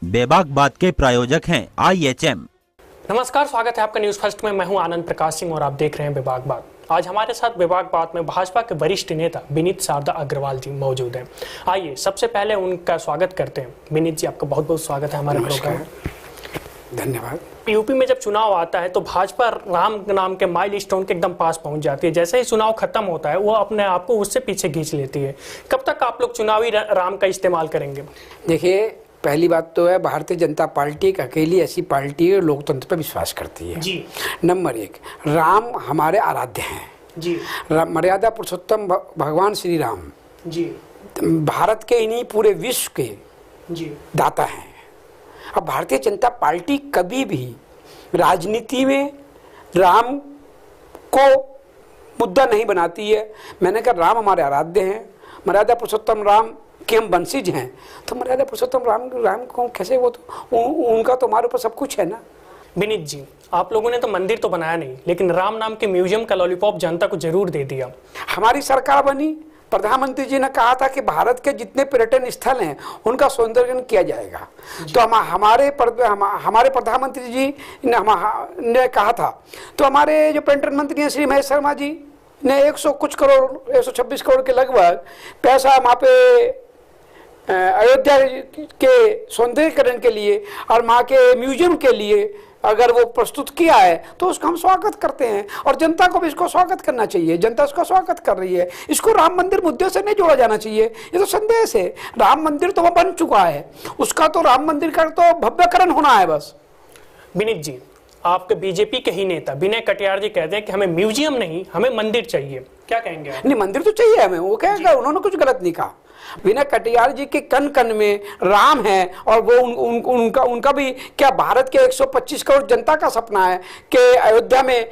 बेबाक बात के प्रायोजक हैं IHM। नमस्कार, स्वागत है आपका न्यूज फर्स्ट में। मैं हूं आनंद प्रकाश सिंह और आप देख रहे हैं बेबाक बात। आज हमारे साथ बेबाक बात में भाजपा के वरिष्ठ नेता विनीत शारदा अग्रवाल जी मौजूद हैं। आइए सबसे पहले उनका स्वागत करते हैं। विनीत जी, आपका बहुत बहुत स्वागत है हमारे प्रोग्राम में। धन्यवाद। यूपी में जब चुनाव आता है तो भाजपा राम नाम के माइलस्टोन के एकदम पास पहुंच जाती है। जैसे ही चुनाव खत्म होता है वो अपने आप को उससे पीछे खींच लेती है। कब तक आप लोग चुनावी राम का इस्तेमाल करेंगे? देखिए, पहली बात तो है, भारतीय जनता पार्टी एक अकेली ऐसी पार्टी है लोकतंत्र पर विश्वास करती है जी। नंबर एक, राम हमारे आराध्य हैं जी। मर्यादा पुरुषोत्तम भगवान श्री राम जी भारत के इन्हीं पूरे विश्व के जी दाता हैं। अब भारतीय जनता पार्टी कभी भी राजनीति में राम को मुद्दा नहीं बनाती है। मैंने कहा राम हमारे आराध्य हैं, मर्यादा पुरुषोत्तम राम के हम वंशिज हैं, तो मर्यादा पुरुषोत्तम राम को कैसे, वो तो उनका तो हमारे ऊपर सब कुछ है ना। विनीत जी, आप लोगों ने तो मंदिर तो बनाया नहीं, लेकिन राम नाम के म्यूजियम का लॉलीपॉप जनता को जरूर दे दिया। हमारी सरकार बनी, प्रधानमंत्री जी ने कहा था कि भारत के जितने पर्यटन स्थल हैं उनका सौंदर्यीकरण किया जाएगा। तो हमारे प्रधानमंत्री जी ने कहा था, तो हमारे जो पर्यटन मंत्री हैं श्री महेश शर्मा जी ने 126 करोड़ के लगभग पैसा वहाँ पे अयोध्या के सौंदर्यीकरण के लिए और वहाँ के म्यूजियम के लिए अगर वो प्रस्तुत किया है तो उसका हम स्वागत करते हैं और जनता को भी इसको स्वागत करना चाहिए। जनता इसका स्वागत कर रही है। इसको राम मंदिर मुद्दे से नहीं जोड़ा जाना चाहिए, ये तो संदेश है। राम मंदिर तो वह बन चुका है, उसका तो राम मंदिर का तो भव्यकरण होना है बस। विनीत जी, आपके बीजेपी के ही नेता विनय कटियार जी कहते हैं कि हमें म्यूजियम नहीं, हमें मंदिर चाहिए। क्या कहेंगे आप? नहीं, मंदिर तो चाहिए हमें, वो कहेगा, उन्होंने कुछ गलत नहीं कहा। विनय कटियार जी के कन कन में राम है और वो उनका भी क्या, भारत के 125 करोड़ जनता का सपना है कि अयोध्या में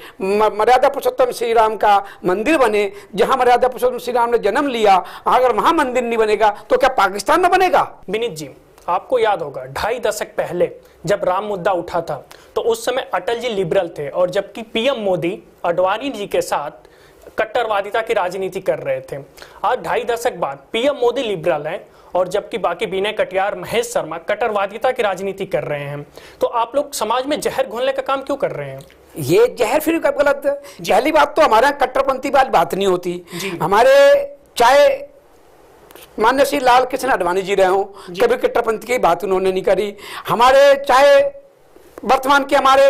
मर्यादा पुरुषोत्तम श्री राम का मंदिर बने। जहां मर्यादा पुरुषोत्तम श्री राम ने जन्म लिया, अगर वहां मंदिर नहीं बनेगा तो क्या पाकिस्तान में बनेगा? विनीत जी, आपको याद होगा 2.5 दशक पहले जब राम मुद्दा उठा था तो उस समय अटल जी लिबरल थे और जबकि पीएम मोदी आडवाणी जी के साथ कट्टरवादिता की राजनीति कर रहे थे। आज 2.5 दशक बाद पीएम मोदी लिबरल हैं और जबकि बाकी विनय कटियार, महेश शर्मा कट्टरवादिता की राजनीति कर रहे हैं। तो आप लोग समाज में जहर घोलने का काम क्यों कर रहे हैं? ये जहर फिर गलत है। पहली बात तो हमारे यहाँ कट्टरपंथी वाली बात नहीं होती। हमारे चाहे माननीय श्री लाल कृष्ण आडवाणी जी रहे हों, कभी कट्टरपंथी की बात उन्होंने नहीं करी। हमारे चाहे वर्तमान के हमारे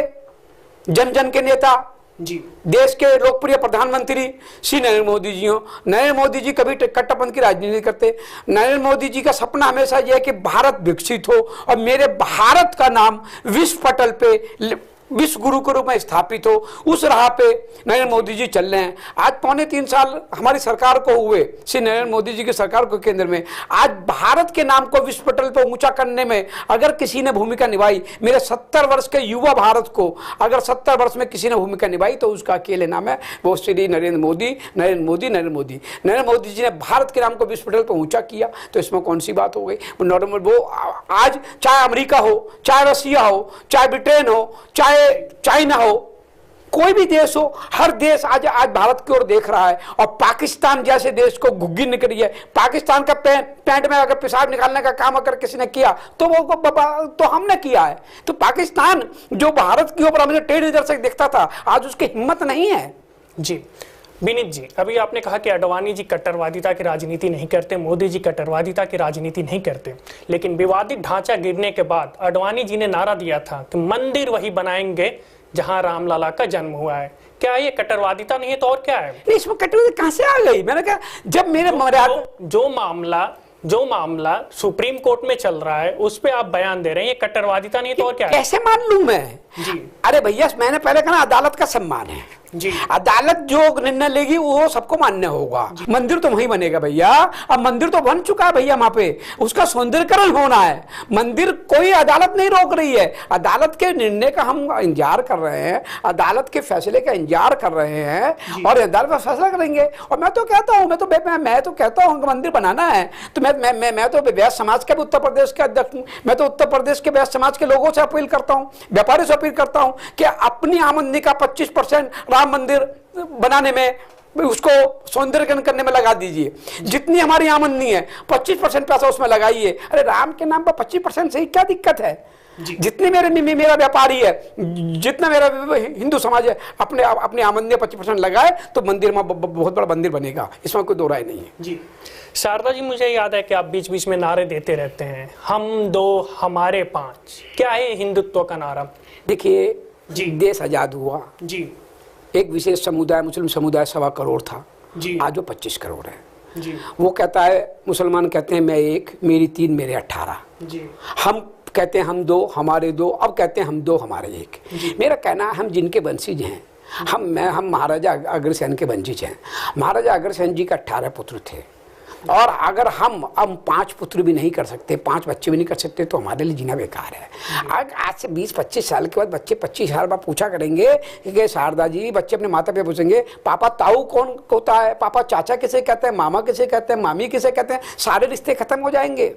जन जन के नेता जी, देश के लोकप्रिय प्रधानमंत्री श्री नरेंद्र मोदी जी हो, नरेंद्र मोदी जी कभी कट्टरपंथ की राजनीति करते। नरेंद्र मोदी जी का सपना हमेशा यह है कि भारत विकसित हो और मेरे भारत का नाम विश्व पटल पे, विश्व गुरु के रूप में स्थापित हो। उस राह पे नरेंद्र मोदी जी चल रहे हैं। आज 3.25 साल हमारी सरकार को हुए, श्री नरेंद्र मोदी जी की सरकार को केंद्र में। आज भारत के नाम को विश्व पटल पर ऊंचा करने में अगर किसी ने भूमिका निभाई, मेरे 70 वर्ष के युवा भारत को अगर 70 वर्ष में किसी ने भूमिका निभाई तो उसका अकेले नाम है वो श्री नरेंद्र मोदी। नरेंद्र मोदी जी ने भारत के नाम को विश्व पटल पर ऊंचा किया, तो इसमें कौन सी बात हो गई? वो आज चाहे अमेरिका हो, चाहे रसिया हो, चाहे ब्रिटेन हो, चाहे चाइना हो, कोई भी देश हो, हर देश आज भारत की ओर देख रहा है। और पाकिस्तान जैसे देश को घुग्गी निकली है। पाकिस्तान का पैंट में अगर पेशाब निकालने का काम अगर किसी ने किया तो हमने किया है। तो पाकिस्तान जो भारत के ऊपर हमें टेढ़ी नजर से देखता था, आज उसकी हिम्मत नहीं है। जी विनीत जी, अभी आपने कहा कि आडवाणी जी कट्टरवादिता की राजनीति नहीं करते, मोदी जी कट्टरवादिता की राजनीति नहीं करते, लेकिन विवादित ढांचा गिरने के बाद आडवाणी जी ने नारा दिया था कि मंदिर वही बनाएंगे जहां रामलला का जन्म हुआ है। क्या ये कट्टरवादिता नहीं है तो और क्या है? इसमें कट्टरवादिता कहां से आ गई? मैंने कहा जब मेरे जो मामला सुप्रीम कोर्ट में चल रहा है उस पे आप बयान दे रहे हैं, ये कट्टरवादिता नहीं है तो और क्या है? कैसे मान लूं मैं? जी, अरे भैया, मैंने पहले कहा अदालत का सम्मान है जी। अदालत जो निर्णय लेगी वो सबको मान्य होगा। मंदिर तो वही बनेगा भैया। अब मंदिर तो बन चुका है भैया, वहां पे उसका सौंदर्यीकरण होना है। मंदिर कोई अदालत नहीं रोक रही है। अदालत के निर्णय का हम इंतजार कर रहे हैं, अदालत के फैसले का इंतजार कर रहे हैं और अदालत का फैसला करेंगे। और मैं तो कहता हूँ मैं तो कहता हूँ कि मंदिर बनाना है तो मैं तो व्यास समाज के उत्तर प्रदेश के अध्यक्ष हूँ। मैं तो उत्तर प्रदेश के व्यास समाज के लोगों से अपील करता हूँ, व्यापारियों से अपील करता हूँ कि अपनी आमदनी का 25% राम मंदिर बनाने में उसको सौंदर्यकरण करने में लगा दीजिए। जितनी हमारी आमदनी है 25% पैसा उसमें लगाइए। अरे राम के नाम पर 25% से ही क्या दिक्कत है? जितनी मेरा व्यापारी है, जितना मेरा हिंदू समाज है, अपने आमदनी 25% लगाए तो मंदिर में बहुत बड़ा मंदिर बनेगा, इसमें कोई दो राय नहीं है। जी शारदा जी, मुझे याद है कि आप बीच बीच में नारे देते रहते हैं, हम दो हमारे पांच। क्या है हिंदुत्व का नारा? देखिए जी, देश आजाद हुआ जी, एक विशेष समुदाय मुस्लिम समुदाय 1.25 करोड़ था जी, आज वो 25 करोड़ है। जी, वो कहता है, मुसलमान कहते हैं मैं 1, मेरी 3, मेरे 18। जी, हम कहते हैं हम 2, हमारे 2, अब कहते हैं हम 2, हमारे 1। मेरा कहना है हम जिनके वंशज हैं, हम महाराजा अग्रसेन के वंशज हैं। महाराजा अग्रसेन जी का 18 पुत्र थे, और अगर हम 5 पुत्र भी नहीं कर सकते, 5 बच्चे भी नहीं कर सकते, तो हमारे लिए जीना बेकार है। आज से 20-25 साल के बाद बच्चे 25 साल बाद पूछा करेंगे कि शारदा जी, बच्चे अपने माता पिता पूछेंगे पापा ताऊ कौन होता है, पापा चाचा किसे कहते हैं, मामा किसे कहते हैं, मामी किसे कहते हैं, सारे रिश्ते खत्म हो जाएंगे।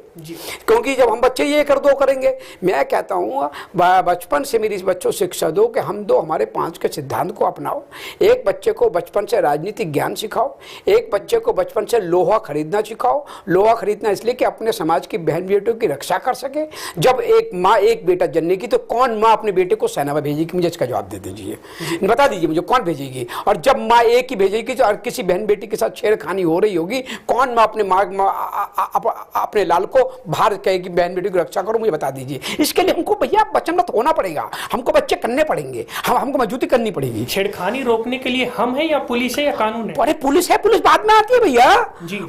क्योंकि जब हम बच्चे ये कर दो करेंगे, मैं कहता हूँ बचपन से मेरी बच्चों को शिक्षा दो कि हम 2 हमारे 5 के सिद्धांत को अपनाओ। एक बच्चे को बचपन से राजनीतिक ज्ञान सिखाओ, एक बच्चे को बचपन से लोहा खरीदना सिखाओ। लोहा खरीदना इसलिए कि अपने समाज की बहन बेटियों की रक्षा कर सके। जब एक माँ एक बेटा जन्नेगी तो कौन माँ अपने बेटे को सेना में भेजेगी? मुझे इसका जवाब दे दीजिए, बता दीजिए मुझे, कौन भेजेगी? और जब माँ एक ही भेजेगी तो किसी बहन बेटी के साथ छेड़खानी हो रही होगी, कौन माँ अपने लाल को बाहर कहेगी बहन बेटी की रक्षा करो? मुझे बता दीजिए। इसके लिए हमको भैया वचनबद्ध होना पड़ेगा, हमको बच्चे करने पड़ेंगे, हमको मजबूती करनी पड़ेगी। छेड़खानी रोकने के लिए हम है या पुलिस है या कानून है? अरे पुलिस है, पुलिस बाद में आती है भैया।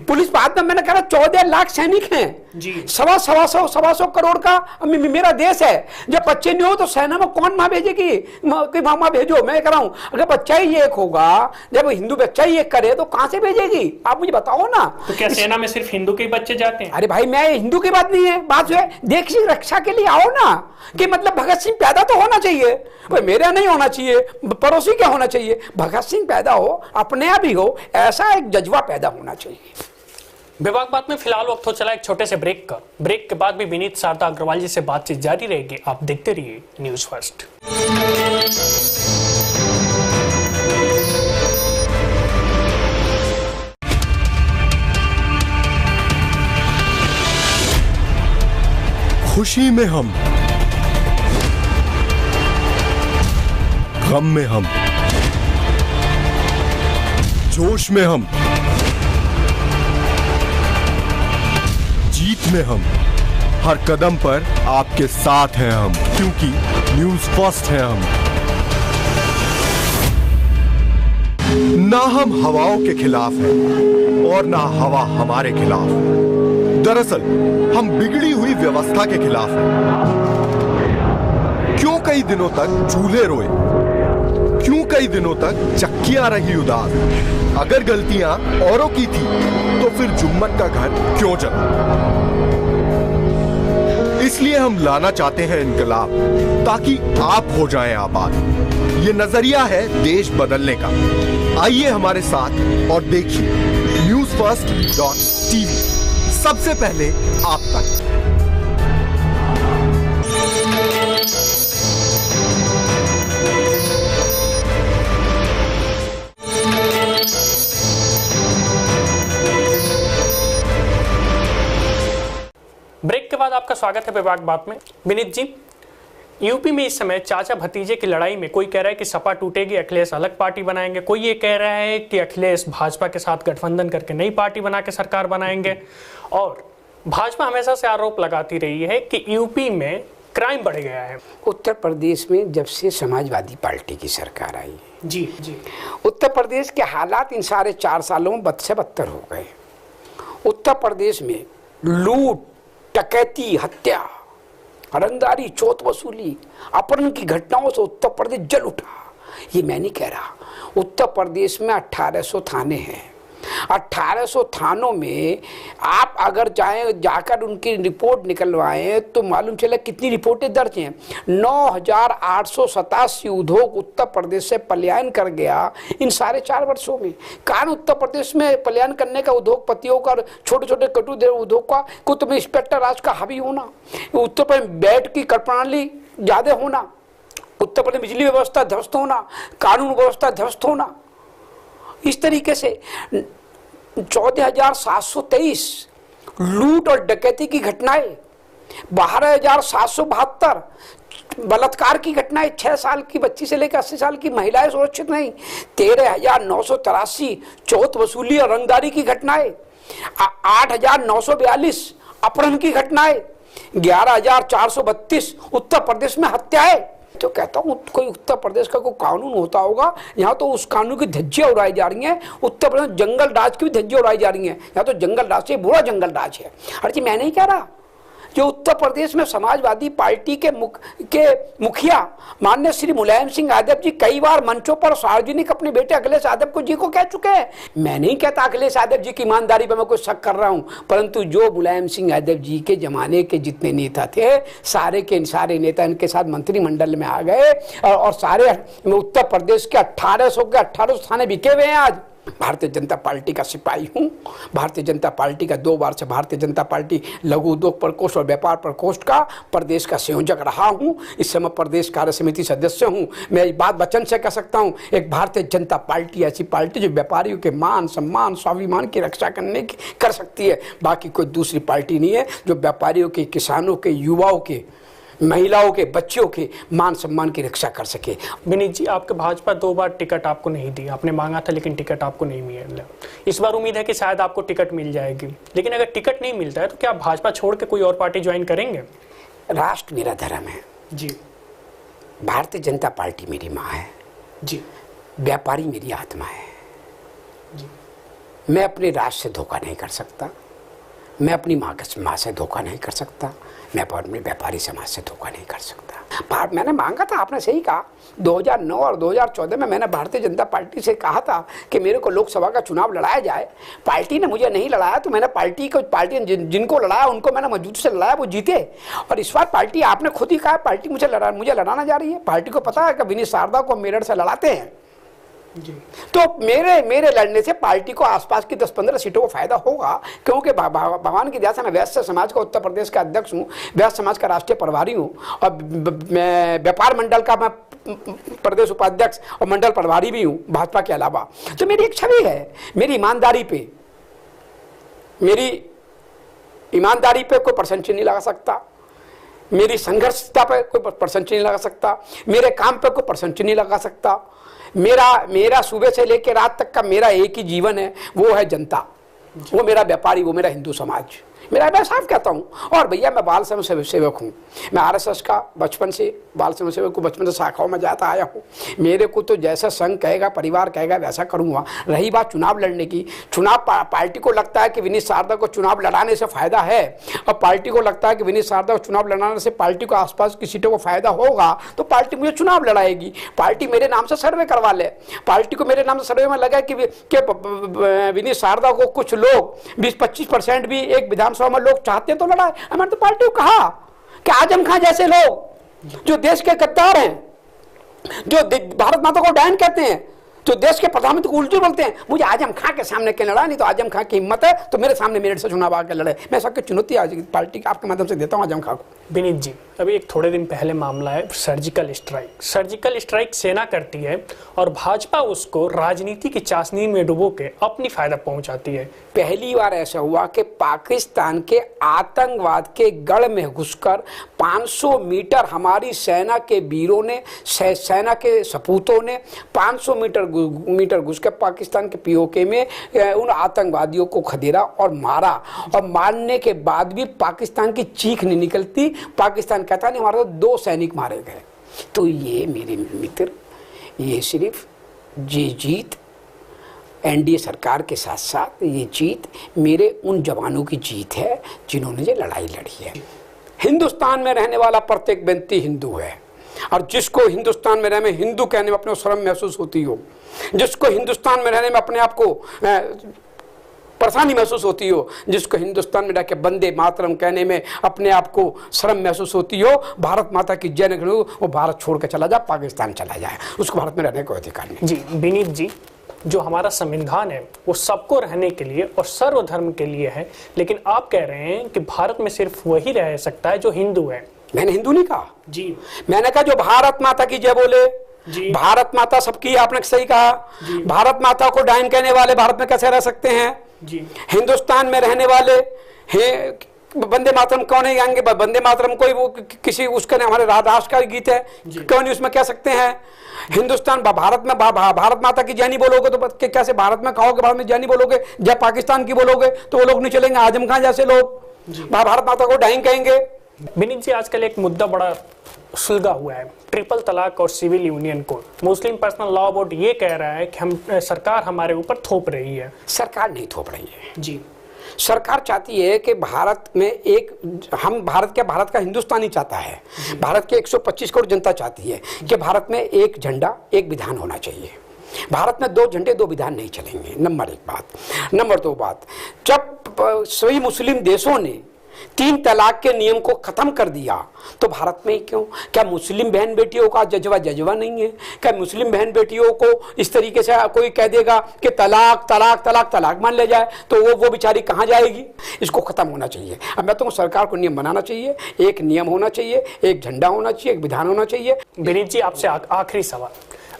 पुलिस बाद में, मैंने कहा 14 लाख सैनिक हैं जी, 125 करोड़ का मेरा देश है। जब बच्चे नहीं हो तो सेना में कौन माँ भेजेगी कि मामा भेजो? मैं कह रहा हूं अगर बच्चा ही एक होगा, जब हिंदू बच्चा ही एक करे तो कहां से भेजेगी? आप मुझे बताओ ना। तो क्या सेना में सिर्फ हिंदू के बच्चे जाते हैं? अरे भाई, मैं हिंदू की बात नहीं है, बात जो है देश की रक्षा के लिए आओ ना। कि मतलब भगत सिंह पैदा तो होना चाहिए, भाई मेरा नहीं होना चाहिए, पड़ोसी क्या होना चाहिए? भगत सिंह पैदा हो, अपने आप ही हो, ऐसा एक जज्बा पैदा होना चाहिए। विभाग बात में फिलहाल वक्त हो चला एक छोटे से ब्रेक का। ब्रेक के बाद भी विनीत शारदा अग्रवाल जी से बातचीत जारी रहेगी। आप देखते रहिए न्यूज फर्स्ट। खुशी में हम, गम में हम, जोश में हम, जीत में हम, हर कदम पर आपके साथ हैं हम, क्योंकि न्यूज़ फर्स्ट हैं हम। ना हम हवाओं के खिलाफ हैं और ना हवा हमारे खिलाफ। दरअसल हम बिगड़ी हुई व्यवस्था के खिलाफ हैं। क्यों कई दिनों तक चूल्हे रोए, क्यों कई दिनों तक चक्कियां रही उदास? अगर गलतियां औरों की थी तो फिर जुम्मन का घर क्यों जला? इसलिए हम लाना चाहते हैं इनकलाब, ताकि आप हो जाएं आबाद। ये नजरिया है देश बदलने का। आइए हमारे साथ और देखिए newsfirst.tv, सबसे पहले आप तक। ब्रेक के बाद आपका स्वागत है विभाग बात में। विनीत जी, यूपी में इस समय चाचा भतीजे की लड़ाई में कोई कह रहा है कि सपा टूटेगी, अखिलेश अलग पार्टी बनाएंगे, कोई ये कह रहा है कि अखिलेश भाजपा के साथ गठबंधन करके नई पार्टी बना के सरकार बनाएंगे। और भाजपा हमेशा से आरोप लगाती रही है कि यूपी में क्राइम बढ़ गया है। उत्तर प्रदेश में जब से समाजवादी पार्टी की सरकार आई, जी जी, उत्तर प्रदेश के हालात इन सारे 4 सालों में बद से बदतर हो गए। उत्तर प्रदेश में लूट, डकैती, हत्या, रंगदारी, चोट वसूली, अपहरण की घटनाओं से उत्तर प्रदेश जल उठा। ये मैं नहीं कह रहा। उत्तर प्रदेश में 1800 थाने हैं। 1800 थानों में आप अगर जाकर उनकी रिपोर्ट निकलवाएं तो मालूम चले कितनी रिपोर्टें दर्ज हैं। 9887 उद्योग उत्तर प्रदेश से पलायन कर गया इन सारे 4 वर्षों में। कारण उत्तर प्रदेश में पलायन करने का उद्योगपतियों का, छोटे छोटे कटु उद्योग का, कुछ में इंस्पेक्टर राज का हावी होना, उत्तर प्रदेश बैट की कर प्रणाली ज़्यादा होना, उत्तर प्रदेश बिजली व्यवस्था ध्वस्त होना, कानून व्यवस्था ध्वस्त होना, इस तरीके से 14,723 लूट और डकैती की घटनाएं, 12,772 बलात्कार की घटनाएं, 6 साल की बच्ची से लेकर 80 साल की महिलाएं सुरक्षित नहीं, 13,983 चौथ वसूली और रंगदारी की घटनाएं, 8,942 अपहरण की घटनाएं, 11,432 उत्तर प्रदेश में हत्याएं। तो कहता हूँ कोई उत्तर प्रदेश का कोई कानून होता होगा, यहाँ तो उस कानून की धज्जियां उड़ाई जा रही हैं। उत्तर प्रदेश जंगल राज की भी धज्जियां उड़ाई जा रही हैं। यहाँ तो जंगल राज से बुरा जंगल राज है। हर चीज मैं नहीं कह रहा, जो उत्तर प्रदेश में समाजवादी पार्टी के मुखिया माननीय श्री मुलायम सिंह यादव जी कई बार मंचों पर सार्वजनिक अपने बेटे अखिलेश यादव जी को कह चुके हैं। मैं नहीं कहता अखिलेश यादव जी की ईमानदारी पर मैं कोई शक कर रहा हूं, परंतु जो मुलायम सिंह यादव जी के जमाने के जितने नेता थे, सारे के सारे नेता इनके साथ मंत्रिमंडल में आ गए और सारे उत्तर प्रदेश के 1800 थाने बिके हुए हैं। आज भारतीय जनता पार्टी का सिपाही हूं, भारतीय जनता पार्टी का 2 बार से भारतीय जनता पार्टी लघु उद्योग प्रकोष्ठ और व्यापार प्रकोष्ठ का प्रदेश का संयोजक रहा हूं। इस समय प्रदेश कार्य समिति सदस्य हूं। मैं ये बात वचन से कह सकता हूं, एक भारतीय जनता पार्टी ऐसी पार्टी जो व्यापारियों के मान सम्मान स्वाभिमान की रक्षा कर सकती है। बाकी कोई दूसरी पार्टी नहीं है जो व्यापारियों के, किसानों के, युवाओं के, महिलाओं के, बच्चों के मान सम्मान की रक्षा कर सके। विनीत जी, आपके भाजपा 2 बार टिकट आपको नहीं दी, आपने मांगा था लेकिन टिकट आपको नहीं मिला। इस बार उम्मीद है कि शायद आपको टिकट मिल जाएगी, लेकिन अगर टिकट नहीं मिलता है तो क्या भाजपा छोड़ के कोई और पार्टी ज्वाइन करेंगे? राष्ट्र मेरा धर्म है जी, भारतीय जनता पार्टी मेरी माँ है जी, व्यापारी मेरी आत्मा है जी। मैं अपने राष्ट्र से धोखा नहीं कर सकता, मैं अपनी माँ से धोखा नहीं कर सकता, मैं अपने व्यापारी समाज से धोखा नहीं कर सकता। मैंने मांगा था, आपने सही कहा, 2009 और 2014 में मैंने भारतीय जनता पार्टी से कहा था कि मेरे को लोकसभा का चुनाव लड़ाया जाए। पार्टी ने मुझे नहीं लड़ाया, तो मैंने पार्टी जिनको लड़ाया उनको मैंने मजबूती से लड़ाया, वो जीते। और इस बार पार्टी, आपने खुद ही कहा, पार्टी मुझे लड़ाना जा रही है। पार्टी को पता है कि विनीत शारदा को मेरठ से लड़ाते हैं जी। तो मेरे लड़ने से पार्टी को आसपास की 10-15 सीटों को फायदा होगा, क्योंकि भगवान की दया से मैं वैश्य समाज का उत्तर प्रदेश का अध्यक्ष हूँ, वैश्य समाज का राष्ट्रीय प्रभारी हूँ और मैं व्यापार मंडल का मैं प्रदेश उपाध्यक्ष और मंडल प्रभारी भी हूँ भाजपा के अलावा। तो मेरी एक छवि है, मेरी ईमानदारी पे कोई परसेंटेज नहीं लगा सकता, मेरी संघर्षता पे कोई परसेंटेज नहीं लगा सकता, मेरे काम पे कोई परसेंटेज नहीं लगा सकता। मेरा सुबह से लेकर रात तक का मेरा एक ही जीवन है, वो है जनता, वो मेरा व्यापारी, वो मेरा हिंदू समाज। मैं साफ कहता हूँ। और भैया मैं बाल समाज सेवक हूँ, मैं आरएसएस का बचपन से बाल समाज सेवक को बचपन से शाखाओं में जाता आया हूँ। मेरे को तो जैसा संघ कहेगा, परिवार कहेगा, वैसा करूँगा। रही बात चुनाव लड़ने की, चुनाव पार्टी को लगता है कि विनीत शारदा को चुनाव लड़ाने से फायदा है और पार्टी को लगता है कि विनीत शारदा को चुनाव लड़ाने से पार्टी को आसपास की सीटों को फायदा होगा, तो पार्टी मुझे चुनाव लड़ाएगी। पार्टी मेरे नाम से सर्वे करवा ले, पार्टी को मेरे नाम से सर्वे में लगा कि विनीत शारदा को कुछ लोग 20-25% भी एक विधानसभा में लोग चाहते हैं तो लड़ाए। मैंने तो पार्टी को कहा कि आजम खान जैसे लोग जो देश के गद्दार हैं, जो भारत माता को डायन कहते हैं, जो देश के प्रधानमंत्री को उल्टी बोलते हैं, मुझे आजम खान के सामने क्यों लड़ा? नहीं तो आजम खान की हिम्मत है तो मेरे सामने मेरठ से चुनाव आकर लड़े। मैं सबकी चुनौती आज पार्टी आपके माध्यम से देता हूं आजम खान को। विनीत जी, अभी एक थोड़े दिन पहले मामला है सर्जिकल स्ट्राइक सेना करती है और भाजपा उसको राजनीति की चाशनी में डुबो के अपनी फायदा पहुंचाती है। पहली बार ऐसा हुआ कि पाकिस्तान के आतंकवाद के गढ़ में घुसकर 500 मीटर हमारी सेना के वीरों ने, सेना के सपूतों ने 500 मीटर घुसकर पाकिस्तान के पीओके में उन आतंकवादियों को खदेड़ा और मारा। और मारने के बाद भी पाकिस्तान की चीख नहीं निकलती, पाकिस्तान कहता नहीं हमारे तो 2 सैनिक मारे गए। तो ये मेरे मित्र, ये सिर्फ जीत एनडीए सरकार के साथ साथ ये जीत मेरे उन जवानों की जीत है जिन्होंने ये लड़ाई लड़ी है। हिंदुस्तान में रहने वाला प्रत्येक व्यक्ति हिंदू है और जिसको हिंदुस्तान में रहने में हिंदू कहने में अपने शर्म महसूस होती हो, जिसको हिंदुस्तान में रहने में अपने आप को परेशानी महसूस होती हो, जिसको हिंदुस्तान में रहकर वंदे मातरम कहने में अपने आप को शर्म महसूस होती हो, भारत माता की जय न हो, वो भारत छोड़ के चला जाए, पाकिस्तान चला जाए, उसको भारत में रहने का अधिकार नहीं। जी विनीत जी, जो हमारा संविधान है वो सबको रहने के लिए और सर्वधर्म के लिए है, लेकिन आप कह रहे हैं कि भारत में सिर्फ वही रह सकता है जो हिंदू है। मैंने हिंदू नहीं कहा जी, मैंने कहा जो भारत माता की जय बोले, भारत माता सबकी, आपने सही कहा। भारत माता को डायन कहने वाले भारत में कैसे रह सकते हैं? हिंदुस्तान में रहने वाले हैं, वंदे मातरम कौन नहीं गाएंगे? वंदे मातरम कोई वो किसी उसका हमारे राष्ट्र का गीत है, क्यों नहीं उसमें कह सकते हैं? हिंदुस्तान भारत में भारत माता की जय नहीं बोलोगे तो कैसे भारत में कहोगे? भारत में जय नहीं बोलोगे, जय पाकिस्तान की बोलोगे तो वो लोग नहीं चलेंगे। आजम खान जैसे लोग भारत माता को डाइन कहेंगे। विनीत जी, आजकल एक मुद्दा बड़ा सुलझा हुआ है, ट्रिपल तलाक और सिविल यूनियन कोड। मुस्लिम पर्सनल लॉ बोर्ड ये कह रहा है कि हम सरकार हमारे ऊपर थोप रही है। सरकार नहीं थोप रही है जी। सरकार चाहती है कि भारत में एक, हम भारत का हिंदुस्तानी चाहता है, भारत के 125 करोड़ जनता चाहती है कि भारत में एक झंडा एक विधान होना चाहिए। भारत में 2 झंडे 2 विधान नहीं चलेंगे, नंबर 1 बात। नंबर 2 बात, जब सभी मुस्लिम देशों ने 3 तलाक के नियम को खत्म कर दिया तो भारत में क्यों? क्या मुस्लिम बहन बेटियों का जज्बा नहीं है? क्या मुस्लिम बहन बेटियों को इस तरीके से कोई कह देगा कि तलाक तलाक तलाक तलाक मान ले जाए तो वो बेचारी कहाँ जाएगी? इसको खत्म होना चाहिए। अब मैं तो सरकार को नियम बनाना चाहिए, एक नियम होना चाहिए, एक झंडा होना चाहिए, एक विधान होना चाहिए। विनीत जी, आपसे आखिरी सवाल,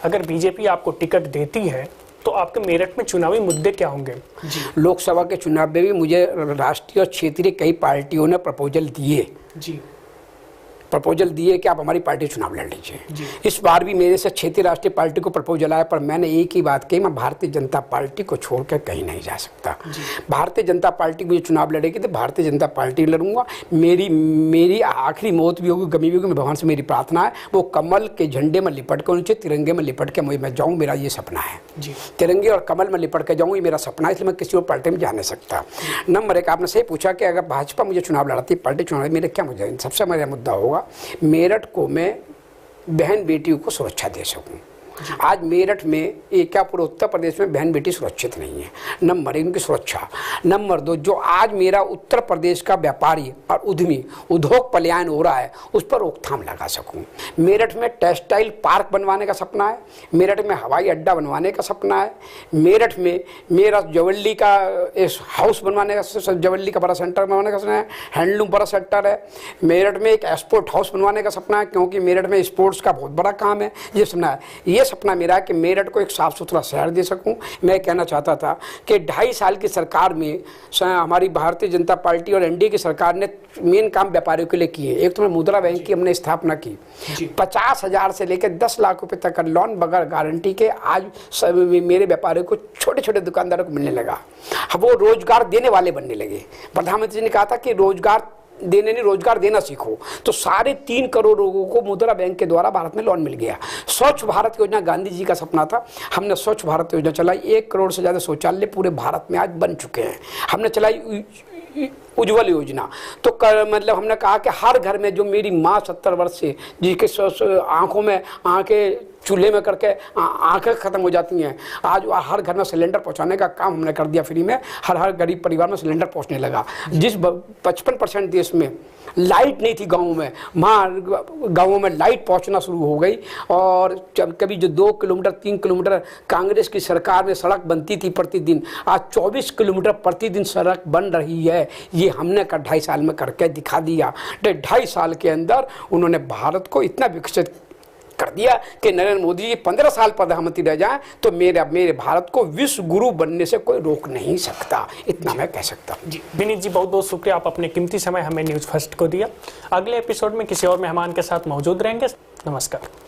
अगर बीजेपी आपको टिकट देती है तो आपके मेरठ में चुनावी मुद्दे क्या होंगे? लोकसभा के चुनाव में भी मुझे राष्ट्रीय और क्षेत्रीय कई पार्टियों ने प्रपोजल दिए कि आप हमारी पार्टी चुनाव लड़ लीजिए। इस बार भी मेरे से क्षेत्रीय राष्ट्रीय पार्टी को प्रपोजल आया, पर मैंने एक ही बात कही, मैं भारतीय जनता पार्टी को छोड़कर कहीं नहीं जा सकता। भारतीय जनता पार्टी मुझे चुनाव लड़ेगी तो भारतीय जनता पार्टी लड़ूंगा। मेरी आखिरी मौत भी होगी, गमी भी होगी, भगवान से मेरी प्रार्थना है वो कमल के झंडे में लिपट के, नीचे तिरंगे में लिपट के मैं जाऊँ, मेरा ये सपना है। तिरंगे और कमल में लिपट के जाऊँ, ये मेरा सपना है, इसलिए मैं किसी और पार्टी में जा नहीं सकता। नंबर 1, आपने सही पूछा कि अगर भाजपा मुझे चुनाव लड़ाती, पार्टी चुनाव, मेरे क्या मुझे सबसे मेरा मुद्दा होगा मेरठ को मैं बहन बेटियों को सुरक्षा दे सकूं। आज मेरठ में एक क्या पूरे उत्तर प्रदेश में बहन बेटी सुरक्षित नहीं है। नंबर 1 उनकी सुरक्षा। नंबर 2, जो आज मेरा उत्तर प्रदेश का व्यापारी और उद्यमी उद्योग पलायन हो रहा है उस पर रोकथाम लगा सकूं। मेरठ में टेक्सटाइल पार्क बनवाने का सपना है, मेरठ में हवाई अड्डा बनवाने का सपना है, मेरठ में मेरा ज्वेलरी का हाउस बनवाने का, ज्वेलरी का बड़ा सेंटर बनवाने का सपना है, हैंडलूम बड़ा सेंटर है, मेरठ में एक एक्सपोर्ट हाउस बनवाने का सपना है क्योंकि मेरठ में स्पोर्ट्स का बहुत बड़ा काम है, ये सपना है। ये सपना मेरा है कि मेरठ को एक साफ सुथरा शहर दे सकूं। मैं कहना चाहता था कि 2.5 साल की सरकार में हमारी भारतीय जनता पार्टी और एनडीए की सरकार ने मेन काम व्यापारियों के लिए किए। एक तो मुद्रा बैंक की हमने स्थापना की, 50,000 से लेकर 10 लाख रुपए तक का लोन बगैर गारंटी के आज मेरे व्यापारियों को, छोटे छोटे दुकानदारों को मिलने लगा। वो रोजगार देने वाले बनने लगे। प्रधानमंत्री ने कहा था कि रोजगार देने नहीं, रोजगार देना सीखो, तो 3.5 करोड़ लोगों को मुद्रा बैंक के द्वारा भारत में लोन मिल गया। स्वच्छ भारत योजना गांधी जी का सपना था, हमने स्वच्छ भारत योजना चलाई। 1 करोड़ से ज़्यादा शौचालय पूरे भारत में आज बन चुके हैं। हमने चलाई उज्ज्वल योजना, तो मतलब हमने कहा कि हर घर में, जो मेरी माँ 70 वर्ष से जिसके आंखों में आंखें चूल्हे में करके आंखें खत्म हो जाती हैं, आज हर घर में सिलेंडर पहुंचाने का काम हमने कर दिया फ्री में। हर गरीब परिवार में सिलेंडर पहुंचने लगा। जिस 55% देश में लाइट नहीं थी गाँव में, वहाँ गाँवों में लाइट पहुंचना शुरू हो गई। और जब कभी जो 2 किलोमीटर 3 किलोमीटर कांग्रेस की सरकार में सड़क बनती थी प्रतिदिन, आज 24 किलोमीटर प्रतिदिन सड़क बन रही है। ये हमने 2.5 साल में करके दिखा दिया। 2.5 साल के अंदर उन्होंने भारत को इतना विकसित कर दिया कि नरेंद्र मोदी जी 15 साल प्रधानमंत्री रह जाएं तो मेरे भारत को विश्व गुरु बनने से कोई रोक नहीं सकता। इतना मैं कह सकता हूँ। जी विनीत जी, बहुत बहुत शुक्रिया, आप अपने कीमती समय हमें न्यूज़ फर्स्ट को दिया। अगले एपिसोड में किसी और मेहमान के साथ मौजूद रहेंगे। नमस्कार।